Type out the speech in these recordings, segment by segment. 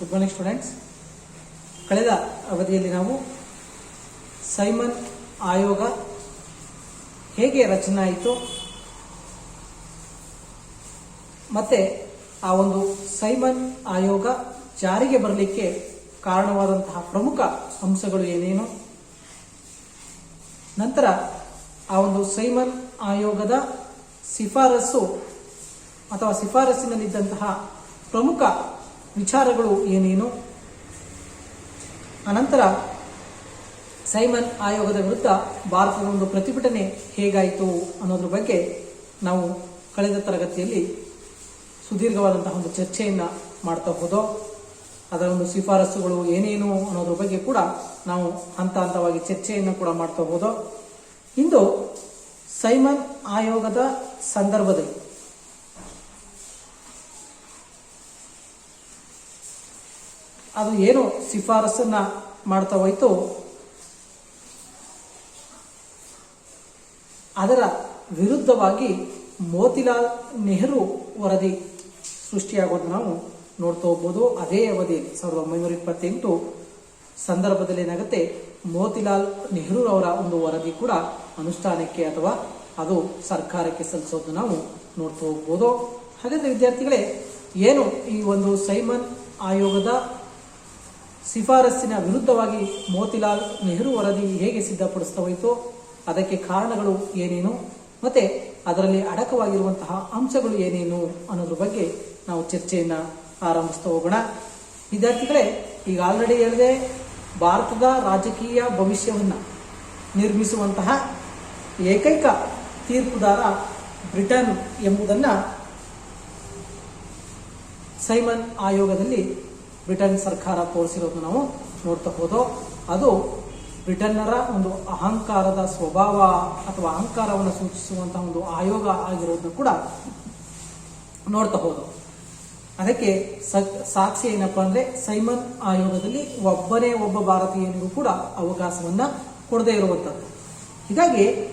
Good morning students. ಕಳೆದ ಅವಧಿಯಲ್ಲಿ ನಾವು ಸೈಮನ್ ಆಯೋಗ ಹೇಗೆ ರಚನೆ ಆಯಿತು ಮತ್ತೆ ಆ ಒಂದು ಸೈಮನ್ ಆಯೋಗ ಜಾರಿಗೆ ಬರಲಿಕ್ಕೆ ಕಾರಣವಾದಂತಹ ಪ್ರಮುಖ ಅಂಶಗಳು ಏನೇನು, ನಂತರ ಆ ಒಂದು ಸೈಮನ್ ಆಯೋಗದ ಶಿಫಾರಸು ಅಥವಾ ಶಿಫಾರಸಿನಲ್ಲಿದ್ದಂತಹ ಪ್ರಮುಖ ವಿಚಾರಗಳು ಏನೇನು, ಅನಂತರ ಸೈಮನ್ ಆಯೋಗದ ವಿರುದ್ಧ ಭಾರತದ ಒಂದು ಪ್ರತಿಭಟನೆ ಹೇಗಾಯಿತು ಅನ್ನೋದ್ರ ಬಗ್ಗೆ ನಾವು ಕಳೆದ ತರಗತಿಯಲ್ಲಿ ಸುದೀರ್ಘವಾದಂತಹ ಒಂದು ಚರ್ಚೆಯನ್ನು ಮಾಡ್ತಾ ಹೋದೋ. ಅದರ ಒಂದು ಶಿಫಾರಸುಗಳು ಏನೇನು ಅನ್ನೋದ್ರ ಬಗ್ಗೆ ಕೂಡ ನಾವು ಹಂತ ಹಂತವಾಗಿ ಚರ್ಚೆಯನ್ನು ಕೂಡ ಮಾಡ್ತಾ ಹೋದೋ. ಇಂದು ಸೈಮನ್ ಆಯೋಗದ ಸಂದರ್ಭದಲ್ಲಿ ಅದು ಏನು ಶಿಫಾರಸನ್ನ ಮಾಡ್ತಾ ಹೋಯ್ತು ಅದರ ವಿರುದ್ಧವಾಗಿ ಮೋತಿಲಾಲ್ ನೆಹರು ವರದಿ ಸೃಷ್ಟಿಯಾಗೋದು ನಾವು ನೋಡ್ತಾ ಹೋಗ್ಬೋದು. ಅದೇ ಅವಧಿಯಲ್ಲಿ 1928 ಸಂದರ್ಭದಲ್ಲಿ ಏನಾಗುತ್ತೆ, ಮೋತಿಲಾಲ್ ನೆಹರು ಅವರ ಒಂದು ವರದಿ ಕೂಡ ಅನುಷ್ಠಾನಕ್ಕೆ ಅಥವಾ ಅದು ಸರ್ಕಾರಕ್ಕೆ ಸಲ್ಲಿಸೋದು ನಾವು ನೋಡ್ತಾ ಹೋಗ್ಬೋದು. ಹಾಗಾದ್ರೆ ವಿದ್ಯಾರ್ಥಿಗಳೇ, ಏನು ಈ ಒಂದು ಸೈಮನ್ ಆಯೋಗದ ಶಿಫಾರಸ್ಸಿನ ವಿರುದ್ಧವಾಗಿ ಮೋತಿಲಾಲ್ ನೆಹರು ವರದಿ ಹೇಗೆ ಸಿದ್ಧಪಡಿಸ್ತಾ ಹೋಯಿತು, ಅದಕ್ಕೆ ಕಾರಣಗಳು ಏನೇನು, ಮತ್ತೆ ಅದರಲ್ಲಿ ಅಡಕವಾಗಿರುವಂತಹ ಅಂಶಗಳು ಏನೇನು ಅನ್ನೋದ್ರ ಬಗ್ಗೆ ನಾವು ಚರ್ಚೆಯನ್ನ ಆರಂಭಿಸ್ತಾ ಹೋಗೋಣ. ವಿದ್ಯಾರ್ಥಿಗಳೇ, ಈಗ ಆಲ್ರೆಡಿ ಹೇಳಿದೆ, ಭಾರತದ ರಾಜಕೀಯ ಭವಿಷ್ಯವನ್ನ ನಿರ್ಮಿಸುವಂತಹ ಏಕೈಕ ತೀರ್ಪುದಾರ ಬ್ರಿಟನ್ ಎಂಬುದನ್ನ ಸೈಮನ್ ಆಯೋಗದಲ್ಲಿ ಬ್ರಿಟನ್ ಸರ್ಕಾರ ತೋರಿಸಿರೋದು ನಾವು ನೋಡ್ತಾ ಹೋದೋ. ಅದು ಬ್ರಿಟನ್ನರ ಒಂದು ಅಹಂಕಾರದ ಸ್ವಭಾವ ಅಥವಾ ಅಹಂಕಾರವನ್ನು ಸೂಚಿಸುವಂತಹ ಒಂದು ಆಯೋಗ ಆಗಿರೋದನ್ನು ಕೂಡ ನೋಡ್ತಾ ಹೋದೋ. ಅದಕ್ಕೆ ಸಾಕ್ಷಿ ಏನಪ್ಪಾ ಅಂದ್ರೆ, ಸೈಮನ್ ಆಯೋಗದಲ್ಲಿ ಒಬ್ಬನೇ ಒಬ್ಬ ಭಾರತೀಯನಿಗೂ ಕೂಡ ಅವಕಾಶವನ್ನ ಕೊಡದೇ ಇರುವಂತದ್ದು. ಹೀಗಾಗಿ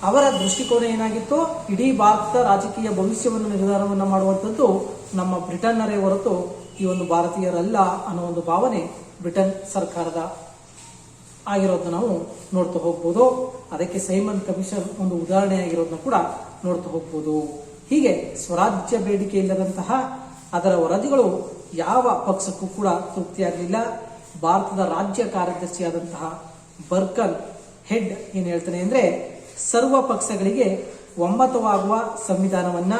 ಅವರ ದೃಷ್ಟಿಕೋನ ಏನಾಗಿತ್ತು, ಇಡೀ ಭಾರತದ ರಾಜಕೀಯ ಭವಿಷ್ಯವನ್ನು ನಿರ್ಧಾರವನ್ನ ಮಾಡುವಂಥದ್ದು ನಮ್ಮ ಬ್ರಿಟನ್ನರೇ ಹೊರತು ಈ ಒಂದು ಭಾರತೀಯರಲ್ಲ ಅನ್ನೋ ಒಂದು ಭಾವನೆ ಬ್ರಿಟನ್ ಸರ್ಕಾರದ ಆಗಿರೋದನ್ನ ನಾವು ನೋಡ್ತಾ ಹೋಗ್ಬೋದು. ಅದಕ್ಕೆ ಸೈಮನ್ ಕಮಿಷನ್ ಒಂದು ಉದಾಹರಣೆಯಾಗಿರೋದನ್ನ ಕೂಡ ನೋಡ್ತಾ ಹೋಗ್ಬೋದು. ಹೀಗೆ ಸ್ವರಾಜ್ಯ ಬೇಡಿಕೆ ಇಲ್ಲದಂತಹ ಅದರ ವರದಿಗಳು ಯಾವ ಪಕ್ಷಕ್ಕೂ ಕೂಡ ತೃಪ್ತಿಯಾಗಲಿಲ್ಲ. ಭಾರತದ ರಾಜ್ಯ ಕಾರ್ಯದರ್ಶಿಯಾದಂತಹ ಬರ್ಕನ್ ಹೆಡ್ ಏನ್ ಹೇಳ್ತಾನೆ ಅಂದ್ರೆ, ಸರ್ವ ಪಕ್ಷಗಳಿಗೆ ಒಮ್ಮತವಾಗುವ ಸಂವಿಧಾನವನ್ನ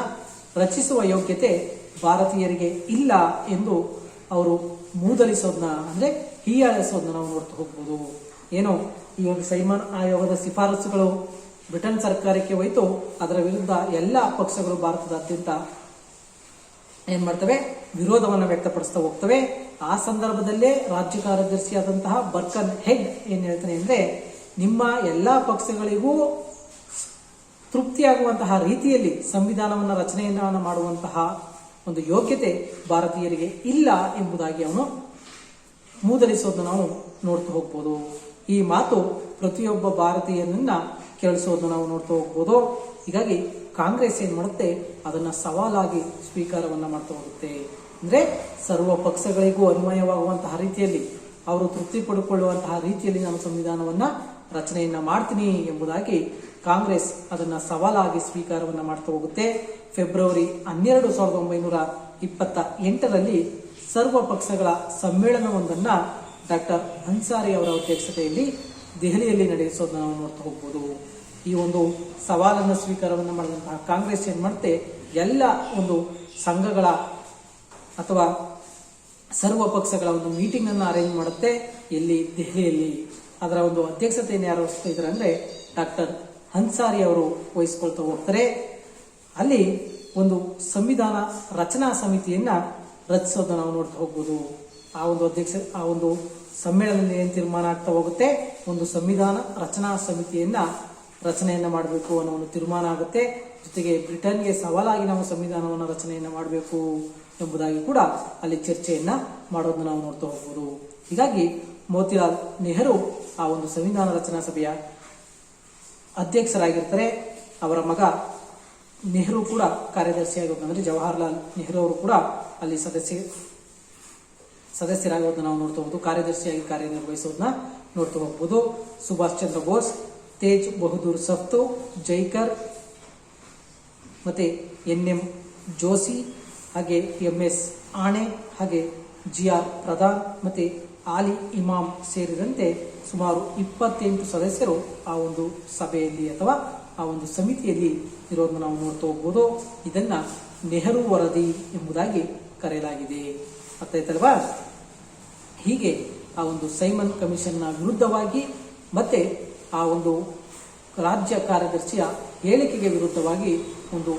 ರಚಿಸುವ ಯೋಗ್ಯತೆ ಭಾರತೀಯರಿಗೆ ಇಲ್ಲ ಎಂದು ಅವರು ಮೂದಲಿಸೋದನ್ನ ಅಂದ್ರೆ ಹೀಯಾಳಿಸೋದನ್ನ ನಾವು ನೋಡ್ತಾ ಹೋಗ್ಬೋದು. ಏನು ಈ ಒಂದು ಸೈಮನ್ ಆಯೋಗದ ಶಿಫಾರಸುಗಳು ಬ್ರಿಟನ್ ಸರ್ಕಾರಕ್ಕೆ ಹೋಯ್ತು, ಅದರ ವಿರುದ್ಧ ಎಲ್ಲ ಪಕ್ಷಗಳು ಭಾರತದಾದ್ಯಂತ ಏನ್ ಮಾಡ್ತವೆ, ವಿರೋಧವನ್ನು ವ್ಯಕ್ತಪಡಿಸ್ತಾ ಹೋಗ್ತವೆ. ಆ ಸಂದರ್ಭದಲ್ಲೇ ರಾಜ್ಯ ಕಾರ್ಯದರ್ಶಿಯಾದಂತಹ ಬರ್ಕನ್ ಹೆಡ್ ಏನ್ ಹೇಳ್ತಾನೆ ಅಂದ್ರೆ, ನಿಮ್ಮ ಎಲ್ಲಾ ಪಕ್ಷಗಳಿಗೂ ತೃಪ್ತಿಯಾಗುವಂತಹ ರೀತಿಯಲ್ಲಿ ಸಂವಿಧಾನವನ್ನ ರಚನೆಯನ್ನ ಮಾಡುವಂತಹ ಒಂದು ಯೋಗ್ಯತೆ ಭಾರತೀಯರಿಗೆ ಇಲ್ಲ ಎಂಬುದಾಗಿ ಅವನು ಮೂದಲಿಸೋದನ್ನು ನಾವು ನೋಡ್ತಾ ಹೋಗ್ಬೋದು. ಈ ಮಾತು ಪ್ರತಿಯೊಬ್ಬ ಭಾರತೀಯನನ್ನ ಕೇಳಿಸೋದನ್ನು ನಾವು ನೋಡ್ತಾ ಹೋಗ್ಬೋದು. ಹೀಗಾಗಿ ಕಾಂಗ್ರೆಸ್ ಏನ್ ಮಾಡುತ್ತೆ, ಅದನ್ನ ಸವಾಲಾಗಿ ಸ್ವೀಕಾರವನ್ನ ಮಾಡ್ತಾ ಹೋಗುತ್ತೆ. ಅಂದ್ರೆ ಸರ್ವ ಪಕ್ಷಗಳಿಗೂ ಅನ್ವಯವಾಗುವಂತಹ ರೀತಿಯಲ್ಲಿ, ಅವರು ತೃಪ್ತಿ ಪಡಿಕೊಳ್ಳುವಂತಹ ರೀತಿಯಲ್ಲಿ ನಾನು ಸಂವಿಧಾನವನ್ನ ರಚನೆಯನ್ನ ಮಾಡ್ತೀನಿ ಎಂಬುದಾಗಿ ಕಾಂಗ್ರೆಸ್ ಅದನ್ನ ಸವಾಲಾಗಿ ಸ್ವೀಕಾರವನ್ನ ಮಾಡ್ತಾ ಹೋಗುತ್ತೆ. ಫೆಬ್ರವರಿ 12, 1928 ಸರ್ವ ಪಕ್ಷಗಳ ಸಮ್ಮೇಳನವೊಂದನ್ನ ಡಾಕ್ಟರ್ ಅನ್ಸಾರಿ ಅವರ ಅಧ್ಯಕ್ಷತೆಯಲ್ಲಿ ದೆಹಲಿಯಲ್ಲಿ ನಡೆಸೋದನ್ನ ನಾವು ನೋಡ್ತಾ ಹೋಗ್ಬೋದು. ಈ ಒಂದು ಸವಾಲನ್ನ ಸ್ವೀಕಾರವನ್ನ ಮಾಡಿದಂತಹ ಕಾಂಗ್ರೆಸ್ ಏನ್ ಮಾಡುತ್ತೆ, ಎಲ್ಲ ಒಂದು ಸಂಘಗಳ ಅಥವಾ ಸರ್ವ ಪಕ್ಷಗಳ ಒಂದು ಮೀಟಿಂಗ್ ಅನ್ನು ಅರೇಂಜ್ ಮಾಡುತ್ತೆ ಇಲ್ಲಿ ದೆಹಲಿಯಲ್ಲಿ. ಅದರ ಒಂದು ಅಧ್ಯಕ್ಷತೆಯನ್ನು ಯಾರು ವಹಿಸ್ತಾ ಇದ್ದಾರೆ ಅಂದ್ರೆ ಡಾಕ್ಟರ್ ಅನ್ಸಾರಿ ಅವರು ವಹಿಸ್ಕೊಳ್ತಾ ಹೋಗ್ತಾರೆ. ಅಲ್ಲಿ ಒಂದು ಸಂವಿಧಾನ ರಚನಾ ಸಮಿತಿಯನ್ನ ರಚಿಸೋದನ್ನ ನಾವು ನೋಡ್ತಾ ಹೋಗ್ಬೋದು. ಆ ಒಂದು ಸಮ್ಮೇಳನದಲ್ಲಿ ಏನ್ ತೀರ್ಮಾನ ಆಗ್ತಾ ಹೋಗುತ್ತೆ, ಒಂದು ಸಂವಿಧಾನ ರಚನಾ ಸಮಿತಿಯನ್ನ ರಚನೆಯನ್ನ ಮಾಡಬೇಕು ಅನ್ನೋ ಒಂದು ತೀರ್ಮಾನ ಆಗುತ್ತೆ. ಜೊತೆಗೆ ಬ್ರಿಟನ್ಗೆ ಸವಾಲಾಗಿ ನಾವು ಸಂವಿಧಾನವನ್ನು ರಚನೆಯನ್ನ ಮಾಡಬೇಕು ಎಂಬುದಾಗಿ ಕೂಡ ಅಲ್ಲಿ ಚರ್ಚೆಯನ್ನ ಮಾಡೋದನ್ನ ನಾವು ನೋಡ್ತಾ ಹೋಗ್ಬೋದು. ಹೀಗಾಗಿ ಮೋತಿಲಾಲ್ ನೆಹರು ಆ ಒಂದು ಸಂವಿಧಾನ ರಚನಾ ಸಭೆಯ ಅಧ್ಯಕ್ಷರಾಗಿರ್ತಾರೆ. ಅವರ ಮಗ ನೆಹರು ಕೂಡ ಕಾರ್ಯದರ್ಶಿಯಾಗಿ, ಅಂದ್ರೆ ಜವಾಹರ್ಲಾಲ್ ನೆಹರು ಅವರು ಕೂಡ ಅಲ್ಲಿ ಸದಸ್ಯರಾಗಿರೋದನ್ನ ನಾವು ನೋಡ್ತಾ ಹೋಗ್ಬೋದು, ಕಾರ್ಯದರ್ಶಿಯಾಗಿ ಕಾರ್ಯನಿರ್ವಹಿಸೋದನ್ನ ನೋಡ್ತಾ ಹೋಗ್ಬೋದು. ಸುಭಾಷ್ ಚಂದ್ರ ಬೋಸ್, ತೇಜ್ ಬಹದ್ದೂರ್ ಸಫ್ತು, ಜೈಕರ್, ಮತ್ತೆ NM ಜೋಶಿ, ಹಾಗೆ MS ಆಣೆ, ಹಾಗೆ GR ಪ್ರಧಾನ್ ಮತ್ತೆ ಆಲಿ ಇಮಾಮ್ ಸೇರಿದಂತೆ ಸುಮಾರು 28 ಸದಸ್ಯರು ಆ ಒಂದು ಸಭೆಯಲ್ಲಿ ಅಥವಾ ಆ ಒಂದು ಸಮಿತಿಯಲ್ಲಿ ಇರೋದನ್ನ ನಾವು ನೋಡ್ತಾ ಹೋಗ್ಬೋದು. ಇದನ್ನ ನೆಹರು ವರದಿ ಎಂಬುದಾಗಿ ಕರೆಯಲಾಗಿದೆ. ಅರ್ಥ ಆಯ್ತಲ್ವಾ? ಹೀಗೆ ಆ ಒಂದು ಸೈಮನ್ ಕಮಿಷನ್ನ ವಿರುದ್ಧವಾಗಿ ಮತ್ತೆ ಆ ಒಂದು ರಾಜ್ಯ ಕಾರ್ಯದರ್ಶಿಯ ಹೇಳಿಕೆಗೆ ವಿರುದ್ಧವಾಗಿ ಒಂದು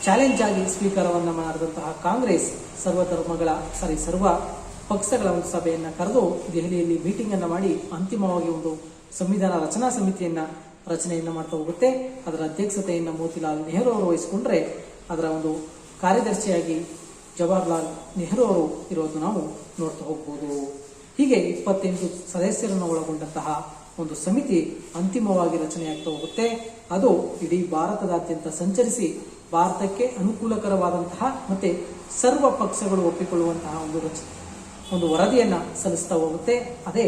ಚಾಲೆಂಜ್ ಆಗಿ ಸ್ವೀಕಾರವನ್ನ ಮಾಡಿದಂತಹ ಕಾಂಗ್ರೆಸ್ ಸರ್ವ ಪಕ್ಷಗಳ ಒಂದು ಸಭೆಯನ್ನ ಕರೆದು ದೆಹಲಿಯಲ್ಲಿ ಮೀಟಿಂಗ್ ಅನ್ನ ಮಾಡಿ ಅಂತಿಮವಾಗಿ ಒಂದು ಸಂವಿಧಾನ ರಚನಾ ಸಮಿತಿಯನ್ನ ರಚನೆಯನ್ನ ಮಾಡ್ತಾ ಹೋಗುತ್ತೆ. ಅದರ ಅಧ್ಯಕ್ಷತೆಯನ್ನ ಮೋತಿಲಾಲ್ ನೆಹರು ಅವರು ವಹಿಸಿಕೊಂಡ್ರೆ ಅದರ ಒಂದು ಕಾರ್ಯದರ್ಶಿಯಾಗಿ ಜವಾಹರ್ಲಾಲ್ ನೆಹರು ಅವರು ಇರೋದು ನಾವು ನೋಡ್ತಾ ಹೋಗ್ಬೋದು. ಹೀಗೆ 28 ಸದಸ್ಯರನ್ನು ಒಳಗೊಂಡಂತಹ ಒಂದು ಸಮಿತಿ ಅಂತಿಮವಾಗಿ ರಚನೆಯಾಗ್ತಾ ಹೋಗುತ್ತೆ. ಅದು ಇಡೀ ಭಾರತದಾದ್ಯಂತ ಸಂಚರಿಸಿ ಭಾರತಕ್ಕೆ ಅನುಕೂಲಕರವಾದಂತಹ ಮತ್ತೆ ಸರ್ವ ಪಕ್ಷಗಳು ಒಪ್ಪಿಕೊಳ್ಳುವಂತಹ ಒಂದು ವರದಿಯನ್ನ ಸಲ್ಲಿಸ್ತಾ ಹೋಗುತ್ತೆ. ಅದೇ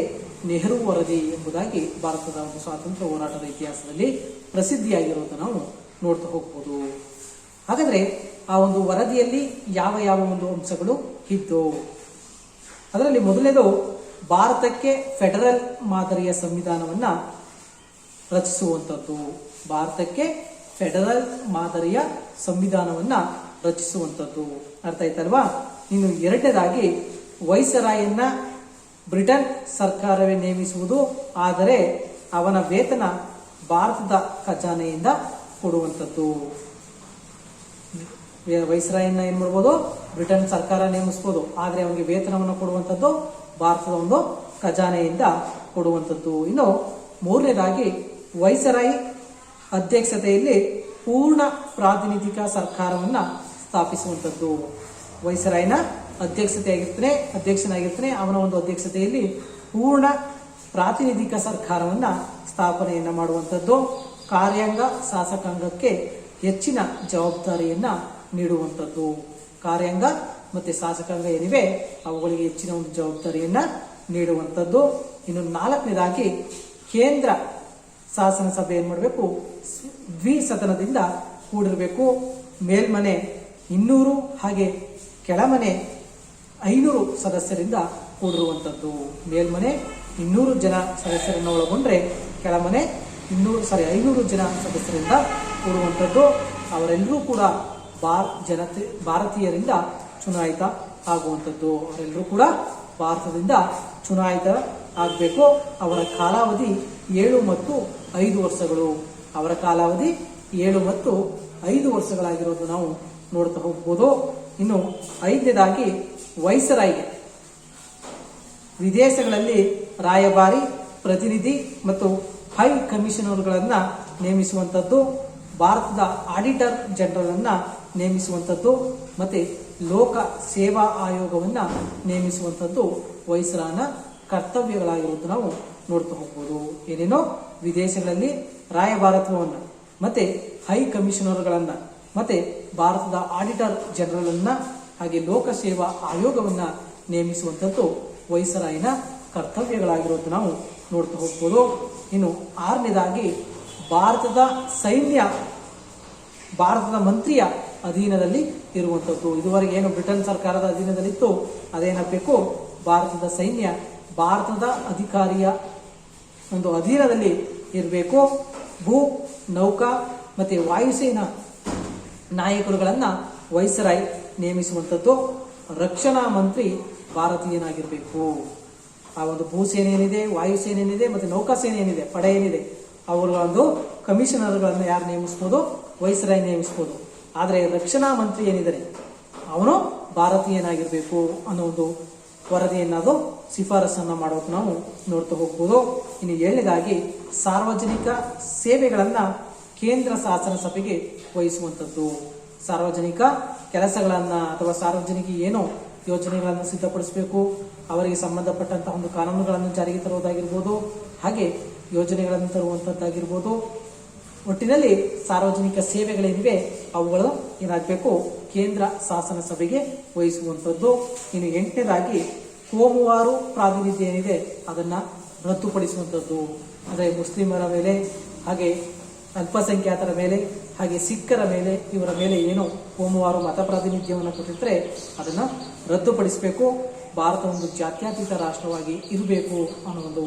ನೆಹರು ವರದಿ ಎಂಬುದಾಗಿ ಭಾರತದ ಒಂದು ಸ್ವಾತಂತ್ರ್ಯ ಹೋರಾಟದ ಇತಿಹಾಸದಲ್ಲಿ ಪ್ರಸಿದ್ಧಿಯಾಗಿರುವುದನ್ನು ನಾವು ನೋಡ್ತಾ ಹೋಗ್ಬೋದು. ಹಾಗಾದ್ರೆ ಆ ಒಂದು ವರದಿಯಲ್ಲಿ ಯಾವ ಯಾವ ಒಂದು ಅಂಶಗಳು ಇದ್ದವು? ಅದರಲ್ಲಿ ಮೊದಲನೇದು ಭಾರತಕ್ಕೆ ಫೆಡರಲ್ ಮಾದರಿಯ ಸಂವಿಧಾನವನ್ನ ರಚಿಸುವಂಥದ್ದು. ಭಾರತಕ್ಕೆ ಫೆಡರಲ್ ಮಾದರಿಯ ಸಂವಿಧಾನವನ್ನ ರಚಿಸುವಂಥದ್ದು. ಅರ್ಥ ಆಯ್ತಲ್ವಾ? ಇನ್ನು ಎರಡನೇದಾಗಿ ವೈಸರಾಯನ್ನ ಬ್ರಿಟನ್ ಸರ್ಕಾರವೇ ನೇಮಿಸುವುದು, ಆದರೆ ಅವನ ವೇತನ ಭಾರತದ ಖಜಾನೆಯಿಂದ ಕೊಡುವಂಥದ್ದು. ವೈಸರಾಯನ್ನ ಏನ್ ಮಾಡ್ಬೋದು? ಬ್ರಿಟನ್ ಸರ್ಕಾರ ನೇಮಿಸಬಹುದು, ಆದ್ರೆ ಅವನಿಗೆ ವೇತನವನ್ನು ಕೊಡುವಂಥದ್ದು ಭಾರತದ ಒಂದು ಖಜಾನೆಯಿಂದ ಕೊಡುವಂಥದ್ದು. ಇನ್ನು ಮೂರನೇದಾಗಿ ವೈಸರಾಯಿ ಅಧ್ಯಕ್ಷತೆಯಲ್ಲಿ ಪೂರ್ಣ ಪ್ರಾತಿನಿಧಿಕ ಸರ್ಕಾರವನ್ನ ಸ್ಥಾಪಿಸುವಂಥದ್ದು. ವೈಸರಾಯ್ನ ಅಧ್ಯಕ್ಷನಾಗಿರ್ತಾನೆ, ಅವನ ಒಂದು ಅಧ್ಯಕ್ಷತೆಯಲ್ಲಿ ಪೂರ್ಣ ಪ್ರಾತಿನಿಧಿಕ ಸರ್ಕಾರವನ್ನ ಸ್ಥಾಪನೆಯನ್ನ ಮಾಡುವಂಥದ್ದು. ಕಾರ್ಯಾಂಗ ಶಾಸಕಾಂಗಕ್ಕೆ ಹೆಚ್ಚಿನ ಜವಾಬ್ದಾರಿಯನ್ನ ನೀಡುವಂಥದ್ದು. ಕಾರ್ಯಾಂಗ ಮತ್ತೆ ಶಾಸಕಾಂಗ ಏನಿವೆ ಅವುಗಳಿಗೆ ಹೆಚ್ಚಿನ ಒಂದು ಜವಾಬ್ದಾರಿಯನ್ನ ನೀಡುವಂಥದ್ದು. ಇನ್ನು ನಾಲ್ಕನೇದಾಗಿ ಕೇಂದ್ರ ಶಾಸನ ಸಭೆ ಏನ್ ಮಾಡಬೇಕು? ದ್ವಿಸದನದಿಂದ ಕೂಡಿರಬೇಕು. ಮೇಲ್ಮನೆ 200 ಹಾಗೆ ಕೆಳಮನೆ 500 ಸದಸ್ಯರಿಂದ ಕೂಡಿರುವಂಥದ್ದು. ಮೇಲ್ಮನೆ 200 ಜನ ಸದಸ್ಯರನ್ನು ಒಳಗೊಂಡ್ರೆ ಕೆಳಮನೆ 500 ಜನ ಸದಸ್ಯರಿಂದ ಕೂಡುವಂಥದ್ದು. ಅವರೆಲ್ಲರೂ ಕೂಡ ಭಾರತೀಯರಿಂದ ಚುನಾಯಿತ ಆಗುವಂಥದ್ದು. ಅವರೆಲ್ಲರೂ ಕೂಡ ಭಾರತದಿಂದ ಚುನಾಯಿತ ಆಗಬೇಕು. ಅವರ ಕಾಲಾವಧಿ 7 ಮತ್ತು 5 ವರ್ಷಗಳು. ಅವರ ಕಾಲಾವಧಿ 7 ಮತ್ತು 5 ವರ್ಷಗಳಾಗಿರೋದು ನಾವು ನೋಡ್ತಾ ಹೋಗ್ಬೋದು. ಇನ್ನು ಐದನೇದಾಗಿ ವೈಸರಾಯ್ಗೆ ವಿದೇಶಗಳಲ್ಲಿ ರಾಯಭಾರಿ, ಪ್ರತಿನಿಧಿ ಮತ್ತು ಹೈ ಕಮಿಷನರ್ಗಳನ್ನ ನೇಮಿಸುವಂಥದ್ದು. ಭಾರತದ ಆಡಿಟರ್ ಜನರಲ್ ಅನ್ನ ನೇಮಿಸುವಂಥದ್ದು ಮತ್ತೆ ಲೋಕ ಸೇವಾ ಆಯೋಗವನ್ನ ನೇಮಿಸುವಂಥದ್ದು ವೈಸರಾಯನ ಕರ್ತವ್ಯಗಳಾಗಿರುವುದು ನಾವು ನೋಡ್ತಾ ಹೋಗ್ಬೋದು. ಏನೇನೋ ವಿದೇಶಗಳಲ್ಲಿ ರಾಯಭಾರತ್ವವನ್ನ ಮತ್ತೆ ಹೈ ಕಮಿಷನರ್ಗಳನ್ನ ಮತ್ತೆ ಭಾರತದ ಆಡಿಟರ್ ಜನರಲ್ ಅನ್ನ ಹಾಗೆ ಲೋಕ ಸೇವಾ ಆಯೋಗವನ್ನ ನೇಮಿಸುವಂಥದ್ದು ವೈಸರಾಯನ ಕರ್ತವ್ಯಗಳಾಗಿರೋದು ನಾವು ನೋಡ್ತಾ ಹೋಗ್ಬೋದು. ಇನ್ನು ಆರನೇದಾಗಿ ಭಾರತದ ಸೈನ್ಯ ಭಾರತದ ಮಂತ್ರಿಯ ಅಧೀನದಲ್ಲಿ ಇರುವಂಥದ್ದು. ಇದುವರೆಗೆ ಏನು ಬ್ರಿಟನ್ ಸರ್ಕಾರದ ಅಧೀನದಲ್ಲಿತ್ತು ಅದೇನಾಗಬೇಕು? ಭಾರತದ ಸೈನ್ಯ ಭಾರತದ ಅಧಿಕಾರಿಯ ಒಂದು ಅಧೀನದಲ್ಲಿ ಇರಬೇಕು. ಭೂ, ನೌಕಾ ಮತ್ತೆ ವಾಯುಸೇನಾ ನಾಯಕರುಗಳನ್ನ ವೈಸರಾಯ್ ನೇಮಿಸುವಂಥದ್ದು. ರಕ್ಷಣಾ ಮಂತ್ರಿ ಭಾರತೀಯನಾಗಿರಬೇಕು. ಆ ಒಂದು ಭೂಸೇನೆ ಏನಿದೆ, ವಾಯುಸೇನೆ ಏನಿದೆ ಮತ್ತೆ ನೌಕಾಸೇನೆ ಏನಿದೆ, ಪಡೆ ಏನಿದೆ, ಅವರ ಒಂದು ಕಮಿಷನರ್ಗಳನ್ನು ಯಾರು ನೇಮಿಸಬಹುದು? ವೈಸರಾಯ್ ನೇಮಿಸಬಹುದು. ಆದರೆ ರಕ್ಷಣಾ ಮಂತ್ರಿ ಏನಿದ್ದಾರೆ ಅವನು ಭಾರತೀಯನಾಗಿರ್ಬೇಕು ಅನ್ನೋ ಒಂದು ವರದಿಯನ್ನದು ಶಿಫಾರಸನ್ನ ಮಾಡೋದು ನಾವು ನೋಡ್ತಾ ಹೋಗ್ಬೋದು. ಇನ್ನು ಏಳನೇದಾಗಿ ಸಾರ್ವಜನಿಕ ಸೇವೆಗಳನ್ನ ಕೇಂದ್ರ ಶಾಸನ ಸಭೆಗೆ ವಹಿಸುವಂಥದ್ದು. ಸಾರ್ವಜನಿಕ ಕೆಲಸಗಳನ್ನ ಅಥವಾ ಸಾರ್ವಜನಿಕ ಏನೋ ಯೋಜನೆಗಳನ್ನು ಸಿದ್ಧಪಡಿಸಬೇಕು, ಅವರಿಗೆ ಸಂಬಂಧಪಟ್ಟಂತಹ ಒಂದು ಕಾನೂನುಗಳನ್ನು ಜಾರಿಗೆ ತರುವುದಾಗಿರ್ಬೋದು, ಹಾಗೆ ಯೋಜನೆಗಳನ್ನು ತರುವಂತದ್ದಾಗಿರ್ಬೋದು. ಒಟ್ಟಿನಲ್ಲಿ ಸಾರ್ವಜನಿಕ ಸೇವೆಗಳೇನಿವೆ ಅವುಗಳು ಏನಾಗಬೇಕು? ಕೇಂದ್ರ ಶಾಸನ ಸಭೆಗೆ ವಹಿಸುವಂಥದ್ದು. ಇನ್ನು 8ನೇದಾಗಿ ಕೋಮುವಾರು ಪ್ರಾತಿನಿಧ್ಯ ಏನಿದೆ ಅದನ್ನ ರದ್ದುಪಡಿಸುವಂಥದ್ದು. ಅಂದರೆ ಮುಸ್ಲಿಮರ ಮೇಲೆ, ಹಾಗೆ ಅಲ್ಪಸಂಖ್ಯಾತರ ಮೇಲೆ, ಹಾಗೆ ಸಿಖ್ಖರ ಮೇಲೆ, ಇವರ ಮೇಲೆ ಏನು ಕೋಮುವಾರು ಮತ ಪ್ರಾತಿನಿಧ್ಯವನ್ನು ಕೊಟ್ಟಿರ್ತಾರೆ ಅದನ್ನ ರದ್ದುಪಡಿಸಬೇಕು. ಭಾರತ ಒಂದು ಜಾತ್ಯತೀತ ರಾಷ್ಟ್ರವಾಗಿ ಇರಬೇಕು ಅನ್ನೋ ಒಂದು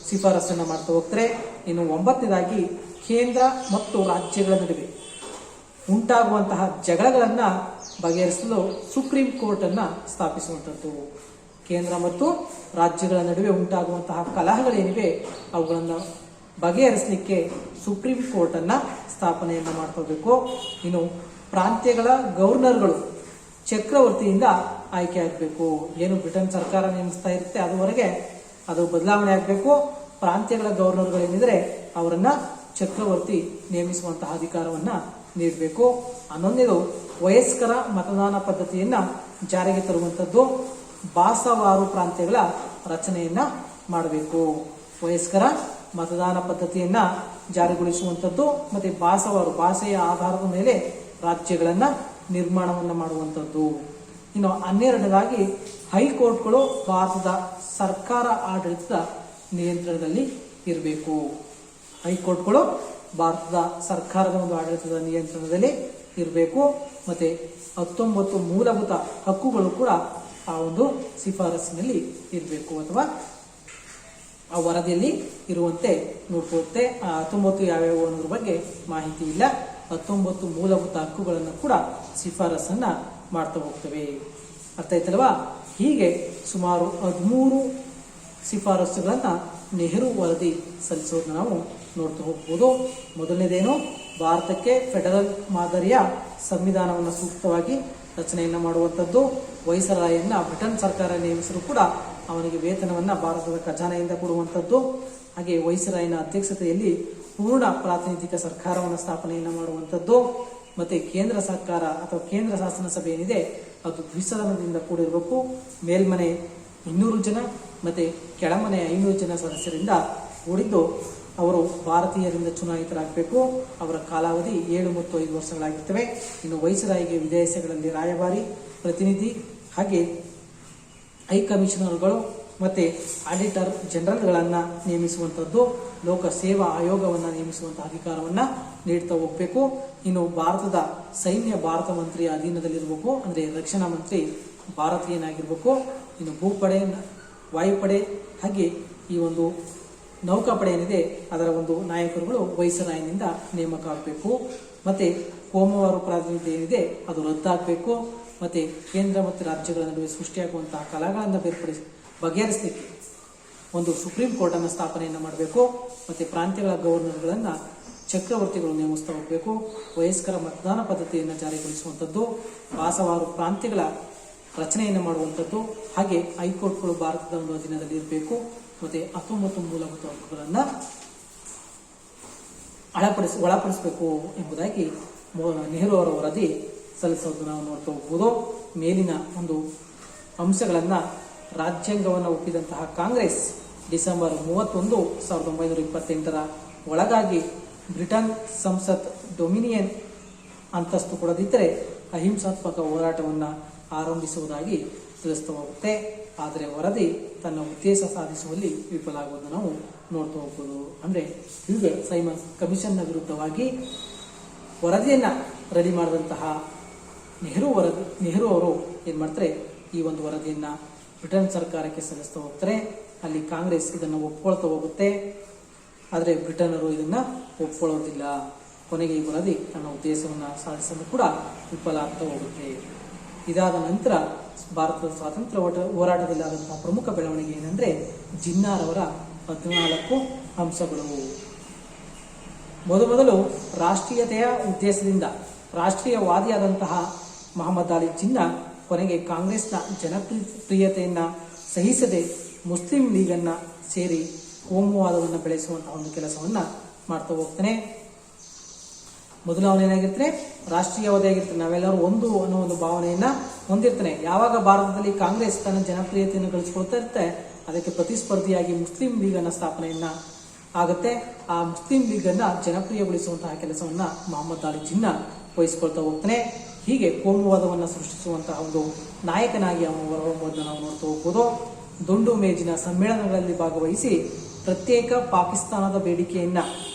ಶಿಫಾರಸನ್ನು ಮಾಡ್ತಾ ಹೋಗ್ತಾರೆ. ಇನ್ನು 9ನೇದಾಗಿ ಕೇಂದ್ರ ಮತ್ತು ರಾಜ್ಯಗಳ ನಡುವೆ ಉಂಟಾಗುವಂತಹ ಜಗಳಗಳನ್ನ ಬಗೆಹರಿಸಲು ಸುಪ್ರೀಂ ಕೋರ್ಟ್ ಅನ್ನ ಸ್ಥಾಪಿಸುವಂಥದ್ದು. ಕೇಂದ್ರ ಮತ್ತು ರಾಜ್ಯಗಳ ನಡುವೆ ಉಂಟಾಗುವಂತಹ ಕಲಹಗಳೇನಿವೆ ಅವುಗಳನ್ನು ಬಗೆಹರಿಸಲಿಕ್ಕೆ ಸುಪ್ರೀಂ ಕೋರ್ಟ್ ಅನ್ನ ಸ್ಥಾಪನೆಯನ್ನ ಮಾಡ್ಕೋಬೇಕು. ಇನ್ನು ಪ್ರಾಂತ್ಯಗಳ ಗವರ್ನರ್ಗಳು ಚಕ್ರವರ್ತಿಯಿಂದ ಆಯ್ಕೆ ಆಗಬೇಕು. ಏನು ಬ್ರಿಟನ್ ಸರ್ಕಾರ ನೇಮಿಸ್ತಾ ಇರುತ್ತೆ ಅದುವರೆಗೆ ಅದು ಬದಲಾವಣೆ ಆಗಬೇಕು. ಪ್ರಾಂತ್ಯಗಳ ಗವರ್ನರ್ಗಳೇನಿದ್ರೆ ಅವರನ್ನ ಚಕ್ರವರ್ತಿ ನೇಮಿಸುವಂತಹ ಅಧಿಕಾರವನ್ನ ನೀಡಬೇಕು. 11ನೇದು ವಯಸ್ಕರ ಮತದಾನ ಪದ್ಧತಿಯನ್ನ ಜಾರಿಗೆ ತರುವಂಥದ್ದು. ಭಾಷಾವಾರು ಪ್ರಾಂತ್ಯಗಳ ರಚನೆಯನ್ನ ಮಾಡಬೇಕು. ವಯಸ್ಕರ ಮತದಾನ ಪದ್ಧತಿಯನ್ನ ಜಾರಿಗೊಳಿಸುವಂಥದ್ದು ಮತ್ತೆ ಭಾಷಾವಾರು ಭಾಷೆಯ ಆಧಾರದ ಮೇಲೆ ರಾಜ್ಯಗಳನ್ನ ನಿರ್ಮಾಣವನ್ನ ಮಾಡುವಂಥದ್ದು. ಇನ್ನು 12ನೇದಾಗಿ ಹೈಕೋರ್ಟ್ಗಳು ಭಾರತದ ಸರ್ಕಾರ ಆಡಳಿತದ ನಿಯಂತ್ರಣದಲ್ಲಿ ಇರಬೇಕು. ಹೈಕೋರ್ಟ್ಗಳು ಭಾರತದ ಸರ್ಕಾರದ ಒಂದು ಆಡಳಿತದ ನಿಯಂತ್ರಣದಲ್ಲಿ ಇರಬೇಕು. ಮತ್ತೆ 19 ಮೂಲಭೂತ ಹಕ್ಕುಗಳು ಕೂಡ ಆ ಒಂದು ಶಿಫಾರಸಿನಲ್ಲಿ ಇರಬೇಕು ಅಥವಾ ಆ ವರದಿಯಲ್ಲಿ ಇರುವಂತೆ ನೋಡ್ಕೊಳ್ಳುತ್ತೆ. 19 ಯಾವ್ಯಾವ ಅನ್ನೋದ್ರ ಬಗ್ಗೆ ಮಾಹಿತಿ ಇಲ್ಲ. 19 ಮೂಲಭೂತ ಹಕ್ಕುಗಳನ್ನು ಕೂಡ ಶಿಫಾರಸನ್ನ ಮಾಡ್ತಾ ಹೋಗ್ತವೆ. ಅರ್ಥ ಆಯ್ತಲ್ವಾ? ಹೀಗೆ ಸುಮಾರು 13 ಶಿಫಾರಸುಗಳನ್ನ ನೆಹರು ವರದಿ ಸಲ್ಲಿಸೋದನ್ನ ನಾವು ನೋಡ್ತಾ ಹೋಗ್ಬೋದು. ಮೊದಲನೇದೇನು, ಭಾರತಕ್ಕೆ ಫೆಡರಲ್ ಮಾದರಿಯ ಸಂವಿಧಾನವನ್ನು ಸೂಕ್ತವಾಗಿ ರಚನೆಯನ್ನ ಮಾಡುವಂಥದ್ದು. ವೈಸರಾಯನ್ನ ಬ್ರಿಟನ್ ಸರ್ಕಾರ ನೇಮಿಸಲು ಕೂಡ ಅವನಿಗೆ ವೇತನವನ್ನ ಭಾರತದ ಖಜಾನೆಯಿಂದ ಕೊಡುವಂಥದ್ದು. ಹಾಗೆ ವೈಸರಾಯನ ಅಧ್ಯಕ್ಷತೆಯಲ್ಲಿ ಪೂರ್ಣ ಪ್ರಾತಿನಿಧಿಕ ಸರ್ಕಾರವನ್ನು ಸ್ಥಾಪನೆಯನ್ನ ಮಾಡುವಂಥದ್ದು. ಮತ್ತೆ ಕೇಂದ್ರ ಸರ್ಕಾರ ಅಥವಾ ಕೇಂದ್ರ ಶಾಸನ ಸಭೆ ಏನಿದೆ ಅದು ದ್ವಿಸದನದಿಂದ ಕೂಡಿರಬೇಕು. ಮೇಲ್ಮನೆ 200 ಜನ ಮತ್ತೆ ಕೆಳಮನೆ 500 ಜನ ಸದಸ್ಯರಿಂದ ಕೂಡಿದ್ದು ಅವರು ಭಾರತೀಯರಿಂದ ಚುನಾಯಿತರಾಗಬೇಕು. ಅವರ ಕಾಲಾವಧಿ 7 ಮತ್ತು 5 ವರ್ಷಗಳಾಗಿರ್ತವೆ. ಇನ್ನು ವೈಸರಾಯಿಗೆ ವಿದೇಶಗಳಲ್ಲಿ ರಾಯಭಾರಿ, ಪ್ರತಿನಿಧಿ ಹಾಗೆ ಹೈ ಕಮಿಷನರ್ಗಳು ಮತ್ತೆ ಆಡಿಟರ್ ಜನರಲ್ಗಳನ್ನ ನೇಮಿಸುವಂಥದ್ದು. ಲೋಕ ಸೇವಾ ಆಯೋಗವನ್ನ ನೇಮಿಸುವಂತಹ ಅಧಿಕಾರವನ್ನ ನೀಡ್ತಾ ಹೋಗ್ಬೇಕು. ಇನ್ನು ಭಾರತದ ಸೈನ್ಯ ಭಾರತ ಮಂತ್ರಿಯ ಅಧೀನದಲ್ಲಿರಬೇಕು. ಅಂದ್ರೆ ರಕ್ಷಣಾ ಮಂತ್ರಿ ಭಾರತೀಯನಾಗಿರ್ಬೇಕು. ಇನ್ನು ಭೂಪಡೆ, ವಾಯುಪಡೆ ಹಾಗೆ ಈ ಒಂದು ನೌಕಾಪಡೆ ಏನಿದೆ ಅದರ ಒಂದು ನಾಯಕರುಗಳು ವೈಸರಾಯನಿಂದ ನೇಮಕ ಆಗಬೇಕು. ಮತ್ತೆ ಕೋಮುವಾರು ಪ್ರಾತಿನಿಧ್ಯ ಏನಿದೆ ಅದು ರದ್ದಾಗಬೇಕು. ಮತ್ತೆ ಕೇಂದ್ರ ಮತ್ತು ರಾಜ್ಯಗಳ ನಡುವೆ ಸೃಷ್ಟಿಯಾಗುವಂತಹ ಕಲಹಗಳನ್ನು ಬಗೆಹರಿಸಲಿಕ್ಕೆ ಒಂದು ಸುಪ್ರೀಂ ಕೋರ್ಟ್ ಅನ್ನು ಸ್ಥಾಪನೆಯನ್ನ ಮಾಡಬೇಕು. ಮತ್ತೆ ಪ್ರಾಂತ್ಯಗಳ ಗವರ್ನರ್ಗಳನ್ನ ಚಕ್ರವರ್ತಿಗಳು ನೇಮಿಸ್ತಾ ಹೋಗಬೇಕು. ವಯಸ್ಕರ ಮತದಾನ ಪದ್ಧತಿಯನ್ನು ಜಾರಿಗೊಳಿಸುವಂಥದ್ದು, ಭಾಷಾವಾರು ಪ್ರಾಂತ್ಯಗಳ ರಚನೆಯನ್ನು ಮಾಡುವಂಥದ್ದು, ಹಾಗೆ ಹೈಕೋರ್ಟ್ಗಳು ಭಾರತದ ಒಂದು ಅಧೀನದಲ್ಲಿ ಇರಬೇಕು. ಮತ್ತೆ 19 ಮೂಲಭೂತ ಹಕ್ಕುಗಳನ್ನ ಒಳಪಡಿಸಬೇಕು ಎಂಬುದಾಗಿ ನೆಹರು ಅವರ ವರದಿ ಸಲ್ಲಿಸೋದು ನಾವು ನೋಡ್ತಾ ಹೋಗ್ಬೋದು. ಮೇಲಿನ ಒಂದು ಅಂಶಗಳನ್ನ ರಾಜ್ಯಾಂಗವನ್ನು ಒಪ್ಪಿದಂತಹ ಕಾಂಗ್ರೆಸ್ ಡಿಸೆಂಬರ್ 31, 1928 ಒಳಗಾಗಿ ಬ್ರಿಟನ್ ಸಂಸತ್ ಡೊಮಿನಿಯನ್ ಅಂತಸ್ತು ಕೊಡದಿದ್ದರೆ ಅಹಿಂಸಾತ್ಮಕ ಹೋರಾಟವನ್ನು ಆರಂಭಿಸುವುದಾಗಿ ತಿಳಿಸ್ತಾ ಹೋಗುತ್ತೆ. ಆದರೆ ವರದಿ ತನ್ನ ಉದ್ದೇಶ ಸಾಧಿಸುವಲ್ಲಿ ವಿಫಲ ಆಗುವುದನ್ನು ನಾವು ನೋಡ್ತಾ ಹೋಗ್ಬೋದು. ಅಂದ್ರೆ ಹೀಗೆ ಸೈಮನ್ ಕಮಿಷನ್ನ ವಿರುದ್ಧವಾಗಿ ವರದಿಯನ್ನ ರೆಡಿ ಮಾಡಿದಂತಹ ನೆಹರು ಅವರು ಏನ್ ಮಾಡ್ತಾರೆ, ಈ ಒಂದು ವರದಿಯನ್ನ ಬ್ರಿಟನ್ ಸರ್ಕಾರಕ್ಕೆ ಸಲ್ಲಿಸ್ತಾ ಹೋಗ್ತಾರೆ. ಅಲ್ಲಿ ಕಾಂಗ್ರೆಸ್ ಇದನ್ನು ಒಪ್ಕೊಳ್ತಾ ಹೋಗುತ್ತೆ. ಆದರೆ ಬ್ರಿಟನ್ನರು ಇದನ್ನ ಒಪ್ಕೊಳ್ಳೋದಿಲ್ಲ. ಕೊನೆಗೆ ಈ ವರದಿ ತನ್ನ ಉದ್ದೇಶವನ್ನು ಸಾಧಿಸಲು ಕೂಡ ವಿಫಲ ಆಗ್ತಾ ಹೋಗುತ್ತೆ. ಇದಾದ ನಂತರ ಭಾರತದ ಸ್ವಾತಂತ್ರ್ಯ ಹೋರಾಟದಲ್ಲಿ ಆದಂತಹ ಪ್ರಮುಖ ಬೆಳವಣಿಗೆ ಏನಂದ್ರೆ ಜಿನ್ನಾರವರ 14 ಅಂಶಗಳು. ಮೊದಲು ರಾಷ್ಟ್ರೀಯತೆಯ ಉದ್ದೇಶದಿಂದ ರಾಷ್ಟ್ರೀಯವಾದಿಯಾದಂತಹ ಮಹಮ್ಮದ್ ಅಲಿ ಜಿನ್ನಾ ಕೊನೆಗೆ ಕಾಂಗ್ರೆಸ್ನ ಜನಪ್ರಿಯತೆಯನ್ನ ಸಹಿಸದೆ ಮುಸ್ಲಿಂ ಲೀಗನ್ನ ಸೇರಿ ಕೋಮುವಾದವನ್ನು ಬೆಳೆಸುವಂತಹ ಒಂದು ಕೆಲಸವನ್ನ ಮಾಡ್ತಾ ಹೋಗ್ತಾನೆ. ಮೊದಲು ಅವನೇನಾಗಿರ್ತಾನೆ, ರಾಷ್ಟ್ರೀಯವಾದಿಯಾಗಿರ್ತಾನೆ. ನಾವೆಲ್ಲರೂ ಒಂದು ಅನ್ನೋ ಒಂದು ಭಾವನೆಯನ್ನ ಹೊಂದಿರ್ತಾನೆ. ಯಾವಾಗ ಭಾರತದಲ್ಲಿ ಕಾಂಗ್ರೆಸ್ ತನ್ನ ಜನಪ್ರಿಯತೆಯನ್ನು ಗಳಿಸಿಕೊಳ್ತಾ ಇರುತ್ತೆ, ಅದಕ್ಕೆ ಪ್ರತಿಸ್ಪರ್ಧಿಯಾಗಿ ಮುಸ್ಲಿಂ ಲೀಗನ್ನ ಸ್ಥಾಪನೆಯನ್ನ ಆಗುತ್ತೆ. ಆ ಮುಸ್ಲಿಂ ಲೀಗನ್ನ ಜನಪ್ರಿಯಗೊಳಿಸುವಂತಹ ಕೆಲಸವನ್ನ ಮಹಮ್ಮದ್ ಅಲಿ ಜಿನ್ನಾ ವಹಿಸಿಕೊಳ್ತಾ ಹೋಗ್ತಾನೆ. ಹೀಗೆ ಕೋಮುವಾದವನ್ನು ಸೃಷ್ಟಿಸುವಂತಹ ಒಂದು ನಾಯಕನಾಗಿ ಅವನು ಹೊರಹೊಮ್ಮುವುದನ್ನು ನಾವು ನೋಡ್ತಾ ಹೋಗ್ಬೋದು. ದುಂಡು ಮೇಜಿನ ಸಮ್ಮೇಳನಗಳಲ್ಲಿ ಭಾಗವಹಿಸಿ ಪ್ರತ್ಯೇಕ ಪಾಕಿಸ್ತಾನದ ಬೇಡಿಕೆಯನ್ನ